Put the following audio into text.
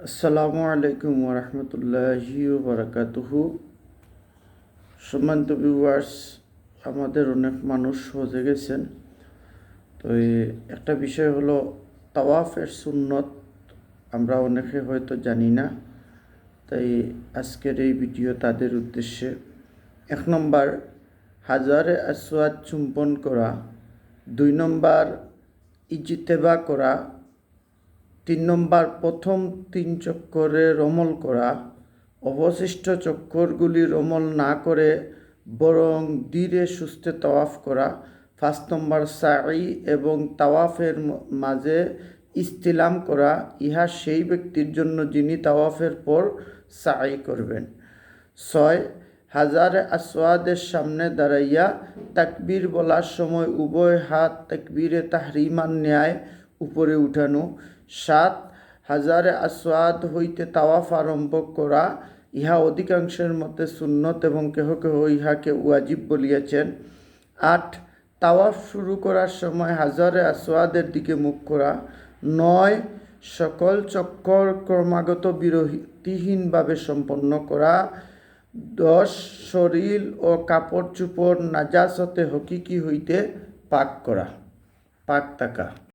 আসসালামু আলাইকুম ওরহমতুল্লাহি বারাকাতুহু। সম্মানিত ভিউয়ার্স, আমাদের অনেক মানুষ হজে গেছেন। তো একটা বিষয় হলো তাওয়াফের সুন্নত আমরা অনেকে হয়তো জানি না, তাই আজকের এই ভিডিও তাদের উদ্দেশ্যে। 1 নম্বর, হাজারে আসওয়াদ চুম্বন করা। 2 নম্বর, ইজতেবা করা। 3 নম্বর, প্রথম 3 চক্করে রমল করা। অবশিষ্ট চক্করগুলি রমল না করে বরং ধীরে সুস্থে তাওয়াফ করা। 5 নম্বর, সাই এবং তাওয়াফের মাঝে ইস্তিলাম করা। ইহা সেই ব্যক্তির জন্য যিনি তাওয়াফের পর সাই করবেন। 6, হাজারে আসওয়াদের সামনে দাঁড়াইয়া তাকবীর বলার সময় উভয় হাত তাকবীরে তাহরিমার ন্যায় উপরে উঠানো। 7, হাজারে আসওয়াদ হইতে তাওয়াফ আরম্ভ করা। ইহা অধিকাংশের মতে সুন্নত এবং কেহ কেহ ইহাকে ওয়াজিব বলিয়াছেন। 8, তাওয়াফ শুরু করার সময় হাজারে আসওয়াদের দিকে মুখ করা। 9, সকল চক্কর ক্রমাগত বিরতিহীনভাবে সম্পন্ন করা। 10, শরীর ও কাপড় চোপড় নাজাসতে হকিকি হইতে পাক থাকা।